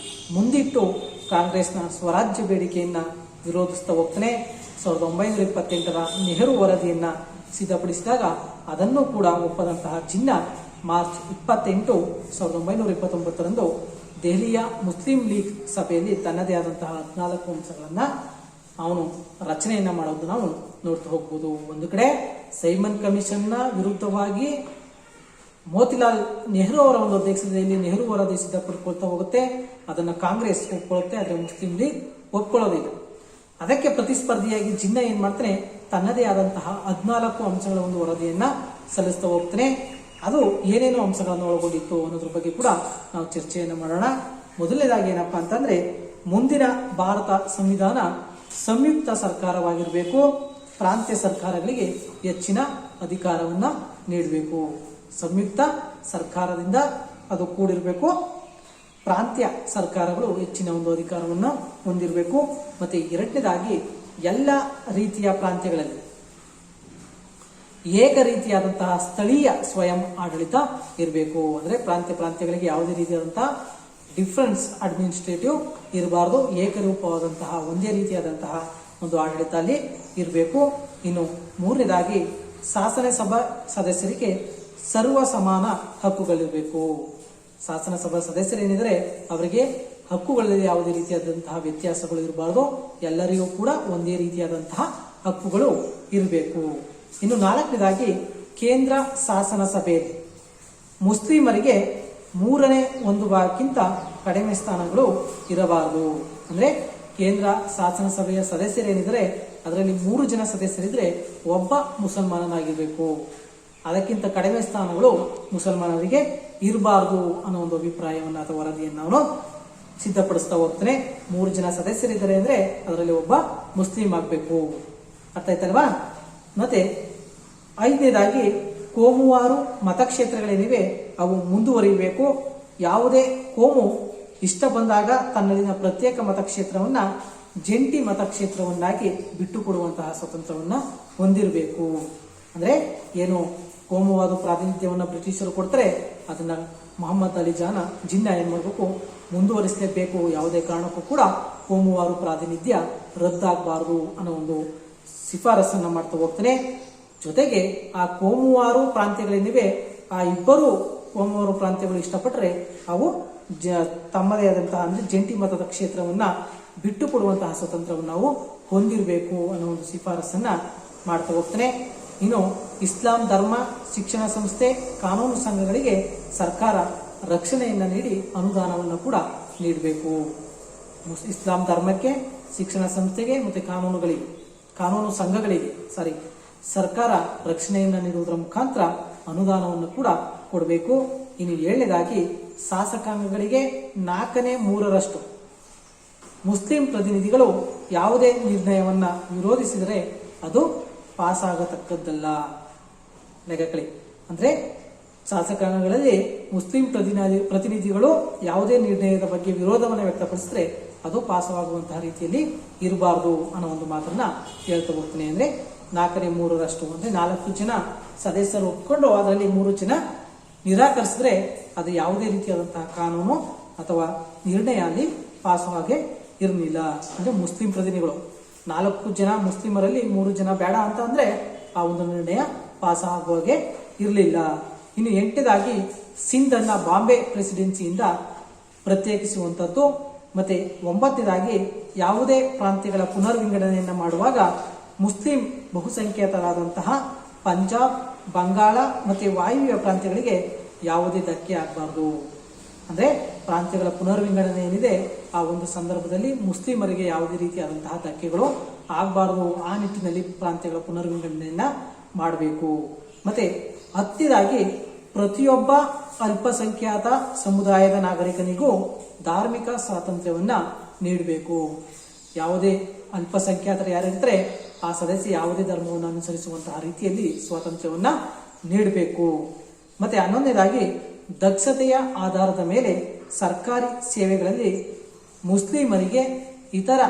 ಮುಂದಿಟ್ಟು ಕಾಂಗ್ರೆಸ್ನ ಸ್ವರಾಜ್ಯ ಬೇಡಿಕೆಯನ್ನ ವಿರೋಧಿಸ್ತಾ ಹೋಗ್ತಾನೆ. 1928ರ ನೆಹರು ವರದಿಯನ್ನ ಸಿದ್ಧಪಡಿಸಿದಾಗ ಅದನ್ನು ಕೂಡ ಒಪ್ಪದಂತಹ ಜಿನ್ನಾ ಮಾರ್ಚ್ 28, 1929ರಂದು ದೆಹಲಿಯ ಮುಸ್ಲಿಂ ಲೀಗ್ ಸಭೆಯಲ್ಲಿ ತನ್ನದೇ ಆದಂತಹ 14 ಅಂಶಗಳನ್ನ ಅವನು ರಚನೆಯನ್ನ ಮಾಡೋದು ನಾವು ನೋಡ್ತಾ ಹೋಗ್ಬೋದು. ಒಂದು ಕಡೆ ಸೈಮನ್ ಕಮಿಷನ್ನ ವಿರುದ್ಧವಾಗಿ ಮೋತಿಲಾಲ್ ನೆಹರು ಅವರ ಒಂದು ಅಧ್ಯಕ್ಷತೆಯಲ್ಲಿ ನೆಹರು ವರದಿ ಸಿದ್ಧಪಡಿಕೊಳ್ತಾ ಹೋಗುತ್ತೆ. ಅದನ್ನ ಕಾಂಗ್ರೆಸ್ ಒಪ್ಕೊಳ್ಳುತ್ತೆ, ಆದರೆ ಮುಸ್ಲಿಂ ಲೀಗ್ ಒಪ್ಕೊಳ್ಳೋದಿಲ್ಲ. ಅದಕ್ಕೆ ಪ್ರತಿಸ್ಪರ್ಧಿಯಾಗಿ ಜಿನ್ನಾ ಏನ್ ಮಾಡ್ತಾನೆ, ತನ್ನದೇ ಆದಂತಹ 14 ಅಂಶಗಳ ಒಂದು ವರದಿಯನ್ನ ಸಲ್ಲಿಸ್ತಾ ಹೋಗ್ತಾನೆ. ಅದು ಏನೇನು ಅಂಶಗಳನ್ನು ಒಳಗೊಂಡಿತ್ತು ಅನ್ನೋದ್ರ ಬಗ್ಗೆ ಕೂಡ ನಾವು ಚರ್ಚೆಯನ್ನು ಮಾಡೋಣ. ಮೊದಲನೇದಾಗಿ ಏನಪ್ಪಾ ಅಂತಂದ್ರೆ, ಮುಂದಿನ ಭಾರತ ಸಂವಿಧಾನ ಸಂಯುಕ್ತ ಸರ್ಕಾರವಾಗಿರಬೇಕು, ಪ್ರಾಂತ್ಯ ಸರ್ಕಾರಗಳಿಗೆ ಹೆಚ್ಚಿನ ಅಧಿಕಾರವನ್ನ ನೀಡಬೇಕು. ಸಂಯುಕ್ತ ಸರ್ಕಾರದಿಂದ ಅದು ಕೂಡಿರಬೇಕು, ಪ್ರಾಂತ್ಯ ಸರ್ಕಾರಗಳು ಹೆಚ್ಚಿನ ಒಂದು ಅಧಿಕಾರವನ್ನು ಹೊಂದಿರಬೇಕು. ಮತ್ತೆ ಎರಡನೇದಾಗಿ ಎಲ್ಲ ರೀತಿಯ ಪ್ರಾಂತ್ಯಗಳಲ್ಲಿ ಏಕ ರೀತಿಯಾದಂತಹ ಸ್ಥಳೀಯ ಸ್ವಯಂ ಆಡಳಿತ ಇರಬೇಕು. ಅಂದ್ರೆ ಪ್ರಾಂತ್ಯಗಳಿಗೆ ಯಾವುದೇ ರೀತಿಯಾದಂತಹ ಡಿಫರೆನ್ಸ್ ಅಡ್ಮಿನಿಸ್ಟ್ರೇಟಿವ್ ಇರಬಾರದು, ಏಕರೂಪವಾದಂತಹ ಒಂದೇ ರೀತಿಯಾದಂತಹ ಒಂದು ಆಡಳಿತ ಅಲ್ಲಿ ಇರಬೇಕು. ಇನ್ನು ಮೂರನೇದಾಗಿ ಶಾಸನಸಭಾ ಸದಸ್ಯರಿಗೆ ಸರ್ವ ಸಮಾನ ಹಕ್ಕುಗಳಿರಬೇಕು. ಶಾಸನಸಭಾ ಸದಸ್ಯರೇನಿದ್ರೆ ಅವರಿಗೆ ಹಕ್ಕುಗಳಲ್ಲಿ ಯಾವುದೇ ರೀತಿಯಾದಂತಹ ವ್ಯತ್ಯಾಸಗಳು ಇರಬಾರದು, ಎಲ್ಲರಿಗೂ ಕೂಡ ಒಂದೇ ರೀತಿಯಾದಂತಹ ಹಕ್ಕುಗಳು ಇರಬೇಕು. ಇನ್ನು ನಾಲ್ಕನೇದಾಗಿ ಕೇಂದ್ರ ಶಾಸನ ಸಭೆಯಲ್ಲಿ ಮುಸ್ಲಿಮರಿಗೆ 1/3 ಕಡಿಮೆ ಸ್ಥಾನಗಳು ಇರಬಾರದು. ಅಂದ್ರೆ ಕೇಂದ್ರ ಶಾಸನ ಸಭೆಯ ಸದಸ್ಯರೇನಿದ್ರೆ ಅದರಲ್ಲಿ 3 ಜನ ಸದಸ್ಯರಿದ್ರೆ ಒಬ್ಬ ಮುಸಲ್ಮಾನನಾಗಿರ್ಬೇಕು, ಅದಕ್ಕಿಂತ ಕಡಿಮೆ ಸ್ಥಾನಗಳು ಮುಸಲ್ಮಾನರಿಗೆ ಇರಬಾರದು ಅನ್ನೋ ಒಂದು ಅಭಿಪ್ರಾಯವನ್ನು ಅಥವಾ ವರದಿಯನ್ನು ನಾನು ಸಿದ್ಧಪಡಿಸ್ತಾ ಹೋಗ್ತೇನೆ. 3 ಜನ ಸದಸ್ಯರಿದ್ದಾರೆ ಅಂದ್ರೆ ಅದರಲ್ಲಿ ಒಬ್ಬ ಮುಸ್ಲಿಂ ಆಗ್ಬೇಕು. ಅರ್ಥ ಆಯ್ತಲ್ವಾ? ಮತ್ತೆ 5ನೇದಾಗಿ ಕೋಮುವಾರು ಮತಕ್ಷೇತ್ರಗಳೇನಿವೆ ಅವು ಮುಂದುವರಿಯಬೇಕು. ಯಾವುದೇ ಕೋಮು ಇಷ್ಟ ಬಂದಾಗ ತನ್ನಲ್ಲಿನ ಪ್ರತ್ಯೇಕ ಮತಕ್ಷೇತ್ರವನ್ನ ಜಂಟಿ ಮತಕ್ಷೇತ್ರವನ್ನಾಗಿ ಬಿಟ್ಟುಕೊಡುವಂತಹ ಸ್ವತಂತ್ರವನ್ನ ಹೊಂದಿರಬೇಕು. ಅಂದ್ರೆ ಏನು ಕೋಮುವಾದ ಪ್ರಾತಿನಿಧ್ಯವನ್ನ ಬ್ರಿಟಿಷರು ಕೊಡ್ತಾರೆ, ಅದನ್ನ ಮೊಹಮ್ಮದ್ ಅಲಿ ಜಿನ್ನಾ ಏನ್ ಮಾಡಬೇಕು, ಮುಂದುವರಿಸಲೇಬೇಕು. ಯಾವುದೇ ಕಾರಣಕ್ಕೂ ಕೂಡ ಕೋಮುವಾರು ಪ್ರಾತಿನಿಧ್ಯ ರದ್ದಾಗಬಾರದು ಅನ್ನೋ ಒಂದು ಶಿಫಾರಸನ್ನ ಮಾಡ್ತಾ ಹೋಗ್ತಾನೆ. ಜೊತೆಗೆ ಆ ಕೋಮುವಾರು ಪ್ರಾಂತ್ಯಗಳೇನಿವೆ, ಆ ಇಬ್ಬರು ಕೋಮುವಾರು ಪ್ರಾಂತ್ಯಗಳು ಇಷ್ಟಪಟ್ಟರೆ ಅವು ತಮ್ಮದೇ ಆದಂತಹ ಅಂದ್ರೆ ಜಂಟಿ ಮತದ ಕ್ಷೇತ್ರವನ್ನ ಬಿಟ್ಟು ಕೊಡುವಂತಹ ಸ್ವತಂತ್ರವನ್ನು ನಾವು ಹೊಂದಿರಬೇಕು ಅನ್ನೋ ಒಂದು ಶಿಫಾರಸನ್ನ ಮಾಡ್ತಾ ಹೋಗ್ತಾನೆ. ಇನ್ನು ಇಸ್ಲಾಂ ಧರ್ಮ ಶಿಕ್ಷಣ ಸಂಸ್ಥೆ, ಕಾನೂನು ಸಂಘಗಳಿಗೆ ಸರ್ಕಾರ ರಕ್ಷಣೆಯನ್ನ ನೀಡಿ ಅನುದಾನವನ್ನು ಕೂಡ ನೀಡಬೇಕು. ಇಸ್ಲಾಂ ಧರ್ಮಕ್ಕೆ, ಶಿಕ್ಷಣ ಸಂಸ್ಥೆಗೆ ಮತ್ತೆ ಕಾನೂನು ಸಂಘಗಳಿಗೆ ಸರ್ಕಾರ ರಕ್ಷಣೆಯನ್ನ ನೀಡುವುದರ ಮುಖಾಂತರ ಅನುದಾನವನ್ನು ಕೂಡ ಕೊಡಬೇಕು. ಇನ್ನು 7ನೇದಾಗಿ ಶಾಸಕಾಂಗಗಳಿಗೆ 4/3 ಮುಸ್ಲಿಂ ಪ್ರತಿನಿಧಿಗಳು ಯಾವುದೇ ನಿರ್ಣಯವನ್ನ ವಿರೋಧಿಸಿದರೆ ಅದು ಪಾಸ್ ಆಗತಕ್ಕದ್ದಲ್ಲ. ಲೆಕ್ಕಕಳಿ ಅಂದ್ರೆ ಶಾಸಕಾಂಗಗಳಲ್ಲಿ ಮುಸ್ಲಿಂ ಪ್ರತಿನಿಧಿಗಳು ಯಾವುದೇ ನಿರ್ಣಯದ ಬಗ್ಗೆ ವಿರೋಧವನ್ನು ವ್ಯಕ್ತಪಡಿಸಿದ್ರೆ ಅದು ಪಾಸವಾಗುವಂತಹ ರೀತಿಯಲ್ಲಿ ಇರಬಾರದು ಅನ್ನೋ ಒಂದು ಮಾತನ್ನ ಹೇಳ್ತಾ ಹೋಗ್ತೀನಿ. ಅಂದ್ರೆ 4/3 ಅಂದ್ರೆ 4 ಜನ ಸದಸ್ಯರು ಒಪ್ಪಿಕೊಂಡು ಅದರಲ್ಲಿ 3 ಜನ ನಿರಾಕರಿಸಿದ್ರೆ ಅದು ಯಾವುದೇ ರೀತಿಯಾದಂತಹ ಕಾನೂನು ಅಥವಾ ನಿರ್ಣಯ ಅಲ್ಲಿ ಪಾಸವಾಗೇ ಇರಲಿಲ್ಲ. ಅಂದ್ರೆ ಮುಸ್ಲಿಂ ಪ್ರತಿನಿಧಿಗಳು 4 ಜನ ಮುಸ್ಲಿಮರಲ್ಲಿ 3 ಜನ ಬೇಡ ಅಂತ ಅಂದ್ರೆ ಆ ಒಂದು ನಿರ್ಣಯ ಪಾಸ್ ಆಗುವಾಗೆ ಇರಲಿಲ್ಲ. ಇನ್ನು 8ನೇದಾಗಿ ಸಿಂಧ್ ಅನ್ನ ಬಾಂಬೆ ಪ್ರೆಸಿಡೆನ್ಸಿಯಿಂದ ಪ್ರತ್ಯೇಕಿಸುವಂತದ್ದು. ಮತ್ತೆ 9ನೇದಾಗಿ ಯಾವುದೇ ಪ್ರಾಂತ್ಯಗಳ ಪುನರ್ವಿಂಗಡಣೆಯನ್ನ ಮಾಡುವಾಗ ಮುಸ್ಲಿಂ ಬಹುಸಂಖ್ಯಾತರಾದಂತಹ ಪಂಜಾಬ್, ಬಂಗಾಳ ಮತ್ತೆ ವಾಯುವ್ಯ ಪ್ರಾಂತ್ಯಗಳಿಗೆ ಯಾವುದೇ ಧಕ್ಕೆ ಆಗಬಾರದು. ಅಂದ್ರೆ ಪ್ರಾಂತ್ಯಗಳ ಪುನರ್ವಿಂಗಡಣೆ ಏನಿದೆ ಆ ಒಂದು ಸಂದರ್ಭದಲ್ಲಿ ಮುಸ್ಲಿಮರಿಗೆ ಯಾವುದೇ ರೀತಿಯಾದಂತಹ ಧಕ್ಕೆಗಳು ಆಗಬಾರದು. ಆ ನಿಟ್ಟಿನಲ್ಲಿ ಪ್ರಾಂತ್ಯಗಳ ಪುನರ್ವಿಂಗಡಣೆಯನ್ನ ಮಾಡಬೇಕು. ಮತ್ತೆ 10ನೇದಾಗಿ ಪ್ರತಿಯೊಬ್ಬ ಅಲ್ಪಸಂಖ್ಯಾತ ಸಮುದಾಯದ ನಾಗರಿಕನಿಗೂ ಧಾರ್ಮಿಕ ಸ್ವಾತಂತ್ರ್ಯವನ್ನ ನೀಡಬೇಕು. ಯಾವುದೇ ಅಲ್ಪಸಂಖ್ಯಾತರು ಯಾರಿರ್ತಾರೆ ಆ ಸದಸ್ಯ ಯಾವುದೇ ಧರ್ಮವನ್ನು ಅನುಸರಿಸುವಂತಹ ರೀತಿಯಲ್ಲಿ ಸ್ವಾತಂತ್ರ್ಯವನ್ನ ನೀಡಬೇಕು. ಮತ್ತೆ 11ನೇದಾಗಿ ದಕ್ಷತೆಯ ಆಧಾರದ ಮೇಲೆ ಸರ್ಕಾರಿ ಸೇವೆಗಳಲ್ಲಿ ಮುಸ್ಲಿಮರಿಗೆ ಇತರ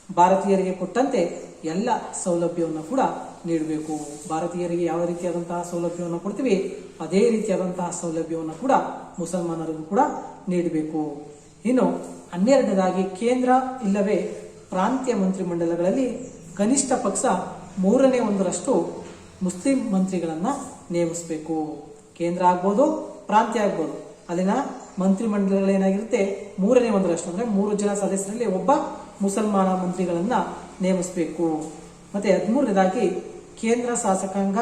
ಭಾರತೀಯರಿಗೆ ಕೊಟ್ಟಂತೆ ಎಲ್ಲ ಸೌಲಭ್ಯವನ್ನು ಕೂಡ ನೀಡಬೇಕು. ಭಾರತೀಯರಿಗೆ ಯಾವ ರೀತಿಯಾದಂತಹ ಸೌಲಭ್ಯವನ್ನು ಕೊಡ್ತೀವಿ ಅದೇ ರೀತಿಯಾದಂತಹ ಸೌಲಭ್ಯವನ್ನು ಕೂಡ ಮುಸಲ್ಮಾನರಿಗೂ ಕೂಡ ನೀಡಬೇಕು. ಇನ್ನು 12ನೇದಾಗಿ ಕೇಂದ್ರ ಇಲ್ಲವೇ ಪ್ರಾಂತ್ಯ ಮಂತ್ರಿಮಂಡಲಗಳಲ್ಲಿ ಕನಿಷ್ಠ ಪಕ್ಷ 1/3 ಮುಸ್ಲಿಂ ಮಂತ್ರಿಗಳನ್ನ ನೇಮಿಸಬೇಕು. ಕೇಂದ್ರ ಆಗ್ಬೋದು, ಪ್ರಾಂತ್ಯ ಆಗ್ಬೋದು, ಅಲ್ಲಿನ ಮಂತ್ರಿಮಂಡಲಗಳೇನಾಗಿರುತ್ತೆ 1/3 ಅಂದ್ರೆ 3 ಜನ ಸದಸ್ಯರಲ್ಲಿ ಒಬ್ಬ ಮುಸಲ್ಮಾನ ಮಂತ್ರಿಗಳನ್ನ ನೇಮಿಸಬೇಕು. ಮತ್ತೆ 13ನೇದಾಗಿ ಕೇಂದ್ರ ಶಾಸಕಾಂಗ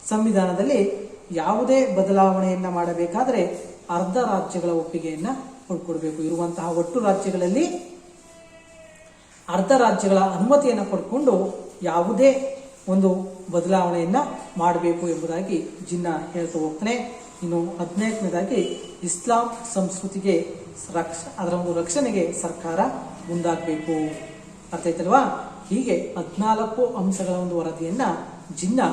ಸಂವಿಧಾನದಲ್ಲಿ ಯಾವುದೇ ಬದಲಾವಣೆಯನ್ನ ಮಾಡಬೇಕಾದ್ರೆ ಅರ್ಧ ರಾಜ್ಯಗಳ ಒಪ್ಪಿಗೆಯನ್ನ ಪಡ್ಕೊಡ್ಬೇಕು. ಇರುವಂತಹ ಒಟ್ಟು ರಾಜ್ಯಗಳಲ್ಲಿ ಅರ್ಧ ರಾಜ್ಯಗಳ ಅನುಮತಿಯನ್ನು ಪಡ್ಕೊಂಡು ಯಾವುದೇ ಒಂದು ಬದಲಾವಣೆಯನ್ನ ಮಾಡಬೇಕು ಎಂಬುದಾಗಿ ಜಿನ್ನಾ ಹೇಳ್ತಾ ಹೋಗ್ತಾನೆ. ಇನ್ನು 14ನೇದಾಗಿ ಇಸ್ಲಾಂ ಸಂಸ್ಕೃತಿಗೆ ಅದರ ಒಂದು ರಕ್ಷಣೆಗೆ ಸರ್ಕಾರ ಮುಂದಾಗಬೇಕು. ಅರ್ಥ ಆಯ್ತಲ್ವಾ? ಹೀಗೆ 14 ಅಂಶಗಳ ಒಂದು ವರದಿಯನ್ನ ಜಿನ್ನಾ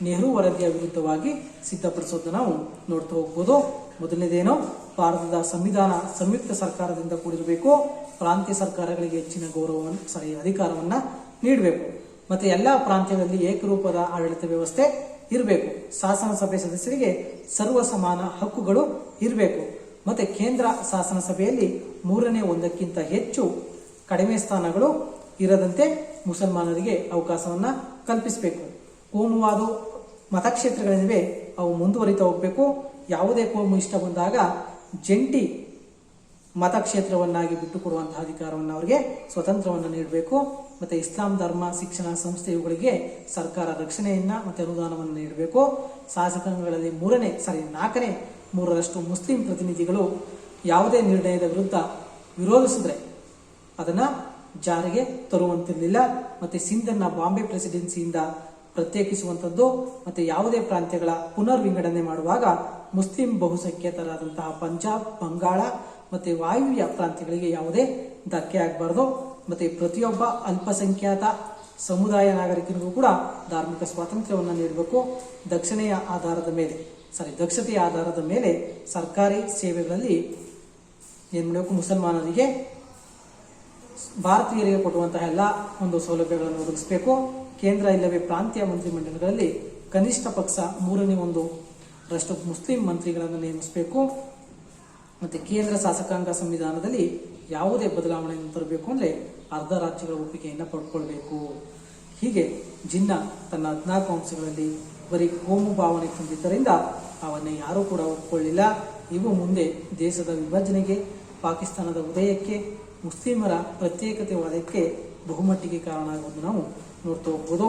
ನೆಹರು ವರದಿಯ ವಿರುದ್ಧವಾಗಿ ಸಿದ್ಧಪಡಿಸೋದನ್ನ ನಾವು ನೋಡ್ತಾ ಹೋಗ್ಬೋದು. ಮೊದಲನೇದೇನು, ಭಾರತದ ಸಂವಿಧಾನ ಸಂಯುಕ್ತ ಸರ್ಕಾರದಿಂದ ಕೂಡಿರಬೇಕು. ಪ್ರಾಂತ್ಯ ಸರ್ಕಾರಗಳಿಗೆ ಹೆಚ್ಚಿನ ಅಧಿಕಾರವನ್ನ ನೀಡಬೇಕು. ಮತ್ತೆ ಎಲ್ಲಾ ಪ್ರಾಂತ್ಯಗಳಲ್ಲಿ ಏಕರೂಪದ ಆಡಳಿತ ವ್ಯವಸ್ಥೆ ಇರಬೇಕು. ಶಾಸನ ಸಭೆ ಸದಸ್ಯರಿಗೆ ಸರ್ವ ಸಮಾನ ಹಕ್ಕುಗಳು ಇರಬೇಕು. ಮತ್ತೆ ಕೇಂದ್ರ ಶಾಸನ ಸಭೆಯಲ್ಲಿ 1/3 ಹೆಚ್ಚು ಕಡಿಮೆ ಸ್ಥಾನಗಳು ಇರದಂತೆ ಮುಸಲ್ಮಾನರಿಗೆ ಅವಕಾಶವನ್ನ ಕಲ್ಪಿಸಬೇಕು. ಕೋಮುವಾದ ಮತಕ್ಷೇತ್ರಗಳೇನಿವೆ ಅವು ಮುಂದುವರಿತಾ ಹೋಗಬೇಕು. ಯಾವುದೇ ಕೋಮು ಇಷ್ಟ ಬಂದಾಗ ಜಂಟಿ ಮತಕ್ಷೇತ್ರವನ್ನಾಗಿ ಬಿಟ್ಟುಕೊಡುವಂತಹ ಅಧಿಕಾರವನ್ನು ಅವರಿಗೆ ಸ್ವತಂತ್ರವನ್ನು ನೀಡಬೇಕು. ಮತ್ತೆ ಇಸ್ಲಾಂ ಧರ್ಮ ಶಿಕ್ಷಣ ಸಂಸ್ಥೆ ಇವುಗಳಿಗೆ ಸರ್ಕಾರ ರಕ್ಷಣೆಯನ್ನ ಮತ್ತೆ ಅನುದಾನವನ್ನು ನೀಡಬೇಕು. ಶಾಸಕಾಂಗಗಳಲ್ಲಿ 4/3 ಮುಸ್ಲಿಂ ಪ್ರತಿನಿಧಿಗಳು ಯಾವುದೇ ನಿರ್ಣಯದ ವಿರುದ್ಧ ವಿರೋಧಿಸಿದ್ರೆ ಅದನ್ನ ಜಾರಿಗೆ ತರುವಂತಿರಲಿಲ್ಲ. ಮತ್ತೆ ಸಿಂಧನ್ನ ಬಾಂಬೆ ಪ್ರೆಸಿಡೆನ್ಸಿಯಿಂದ ಪ್ರತ್ಯೇಕಿಸುವಂಥದ್ದು ಮತ್ತೆ ಯಾವುದೇ ಪ್ರಾಂತ್ಯಗಳ ಪುನರ್ ವಿಂಗಡಣೆ ಮಾಡುವಾಗ ಮುಸ್ಲಿಂ ಬಹುಸಂಖ್ಯಾತರಾದಂತಹ ಪಂಜಾಬ್, ಬಂಗಾಳ ಮತ್ತೆ ವಾಯುವ್ಯ ಪ್ರಾಂತ್ಯಗಳಿಗೆ ಯಾವುದೇ ಧಕ್ಕೆ ಆಗಬಾರದು. ಮತ್ತೆ ಪ್ರತಿಯೊಬ್ಬ ಅಲ್ಪಸಂಖ್ಯಾತ ಸಮುದಾಯ ನಾಗರಿಕರಿಗೂ ಕೂಡ ಧಾರ್ಮಿಕ ಸ್ವಾತಂತ್ರ್ಯವನ್ನು ನೀಡಬೇಕು. ದಕ್ಷತೆಯ ಆಧಾರದ ಮೇಲೆ ಸರ್ಕಾರಿ ಸೇವೆಗಳಲ್ಲಿ ಏನ್ ಮಾಡಬೇಕು, ಮುಸಲ್ಮಾನರಿಗೆ ಭಾರತೀಯರಿಗೆ ಕೊಡುವಂತಹ ಎಲ್ಲ ಒಂದು ಸೌಲಭ್ಯಗಳನ್ನು ಒದಗಿಸಬೇಕು. ಕೇಂದ್ರ ಇಲ್ಲವೇ ಪ್ರಾಂತ್ಯ ಮಂತ್ರಿಮಂಡಲಗಳಲ್ಲಿ ಕನಿಷ್ಠ ಪಕ್ಷ 1/3 ಮುಸ್ಲಿಂ ಮಂತ್ರಿಗಳನ್ನು ನೇಮಿಸಬೇಕು. ಮತ್ತೆ ಕೇಂದ್ರ ಶಾಸಕಾಂಗ ಸಂವಿಧಾನದಲ್ಲಿ ಯಾವುದೇ ಬದಲಾವಣೆಯನ್ನು ತರಬೇಕು ಅಂದ್ರೆ ಅರ್ಧ ರಾಜ್ಯಗಳ ಒಪ್ಪಿಗೆಯನ್ನು ಪಡ್ಕೊಳ್ಬೇಕು. ಹೀಗೆ ಜಿನ್ನಾ ತನ್ನ 14 ಅಂಶಗಳಲ್ಲಿ ಬರೀ ಕೋಮು ಭಾವನೆ ತಂದಿದ್ದರಿಂದ ಅವನ್ನ ಯಾರೂ ಕೂಡ ಒಪ್ಪಿಕೊಳ್ಳಿಲ್ಲ. ಇವು ಮುಂದೆ ದೇಶದ ವಿಭಜನೆಗೆ, ಪಾಕಿಸ್ತಾನದ ಉದಯಕ್ಕೆ, ಮುಸ್ಲಿಮರ ಪ್ರತ್ಯೇಕತೆವಾದಕ್ಕೆ ಬಹುಮಟ್ಟಿಗೆ ಕಾರಣ ಆಗುವುದು ನಾವು ನೋಡ್ತಾ ಹೋಗ್ಬೋದು.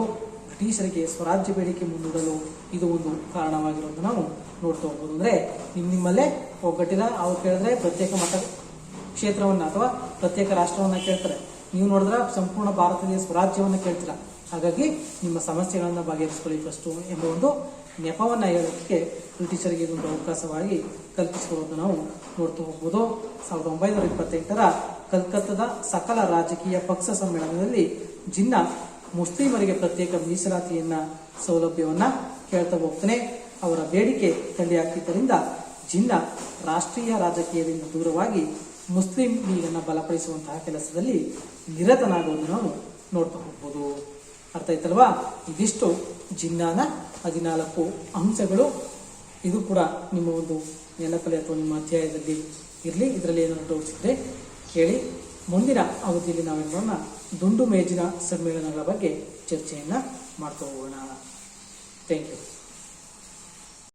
ಬ್ರಿಟಿಷರಿಗೆ ಸ್ವರಾಜ್ಯ ಬೇಡಿಕೆ ಮುಂದೂಡಲು ಇದು ಒಂದು ಕಾರಣವಾಗಿರೋದು ನಾವು ನೋಡ್ತಾ ಹೋಗ್ಬೋದು. ಅಂದ್ರೆ ನಿಮ್ಮಲ್ಲೇ ಒಗ್ಗಟ್ಟಿಲ್ಲ. ಅವ್ರು ಕೇಳಿದ್ರೆ ಪ್ರತ್ಯೇಕ ಮತ ಕ್ಷೇತ್ರವನ್ನ ಅಥವಾ ಪ್ರತ್ಯೇಕ ರಾಷ್ಟ್ರವನ್ನ ಕೇಳ್ತಾರೆ. ನೀವು ನೋಡಿದ್ರೆ ಸಂಪೂರ್ಣ ಭಾರತದ ಸ್ವರಾಜ್ಯವನ್ನ ಕೇಳ್ತೀರಾ. ಹಾಗಾಗಿ ನಿಮ್ಮ ಸಮಸ್ಯೆಗಳನ್ನ ಬಗೆಹರಿಸಿಕೊಳ್ಳಿ ಫಸ್ಟ್ ಎಂಬ ಒಂದು ನೆಪವನ್ನ ಹೇಳೋದಕ್ಕೆ ಬ್ರಿಟಿಷರಿಗೆ ಇದೊಂದು ಅವಕಾಶವಾಗಿ ಕಲ್ಪಿಸಿಕೊಳ್ಳೋದನ್ನು ನಾವು ನೋಡ್ತಾ ಹೋಗ್ಬೋದು. 1928ರ ಕಲ್ಕತ್ತಾದ ಸಕಲ ರಾಜಕೀಯ ಪಕ್ಷ ಸಮ್ಮೇಳನದಲ್ಲಿ ಜಿನ್ನಾ ಮುಸ್ಲಿಮರಿಗೆ ಪ್ರತ್ಯೇಕ ಮೀಸಲಾತಿಯನ್ನ ಸೌಲಭ್ಯವನ್ನ ಕೇಳ್ತಾ ಹೋಗ್ತಾನೆ. ಅವರ ಬೇಡಿಕೆ ತಳ್ಳಿ ಹಾಕಿದ್ದರಿಂದ ಜಿನ್ನಾ ರಾಷ್ಟ್ರೀಯ ರಾಜಕೀಯದಿಂದ ದೂರವಾಗಿ ಮುಸ್ಲಿಂ ಲೀಗನ್ನು ಬಲಪಡಿಸುವಂತಹ ಕೆಲಸದಲ್ಲಿ ನಿರತನಾಗುವುದನ್ನು ನಾವು ನೋಡ್ತಾ ಹೋಗ್ಬೋದು. ಅರ್ಥ ಆಯ್ತಲ್ವಾ? ಇದಿಷ್ಟು ಜಿನ್ನಾನ 14 ಅಂಶಗಳು. ಇದು ಕೂಡ ನಿಮ್ಮ ಒಂದು ನೆನಪಲ್ಲಿ ಅಥವಾ ನಿಮ್ಮ ಅಧ್ಯಾಯದಲ್ಲಿ ಇರಲಿ. ಇದರಲ್ಲಿ ಏನಾದರೂ ಡೌಟ್ಸ್ ಇದ್ರೆ ಕೇಳಿ. ಮುಂದಿನ ಅವಧಿಯಲ್ಲಿ ನಾವೇನು ಮಾಡೋಣ, ದುಂಡು ಮೇಜಿನ ಸಮ್ಮೇಳನಗಳ ಬಗ್ಗೆ ಚರ್ಚೆಯನ್ನ ಮಾಡ್ತಾ ಹೋಗೋಣ. Thank you.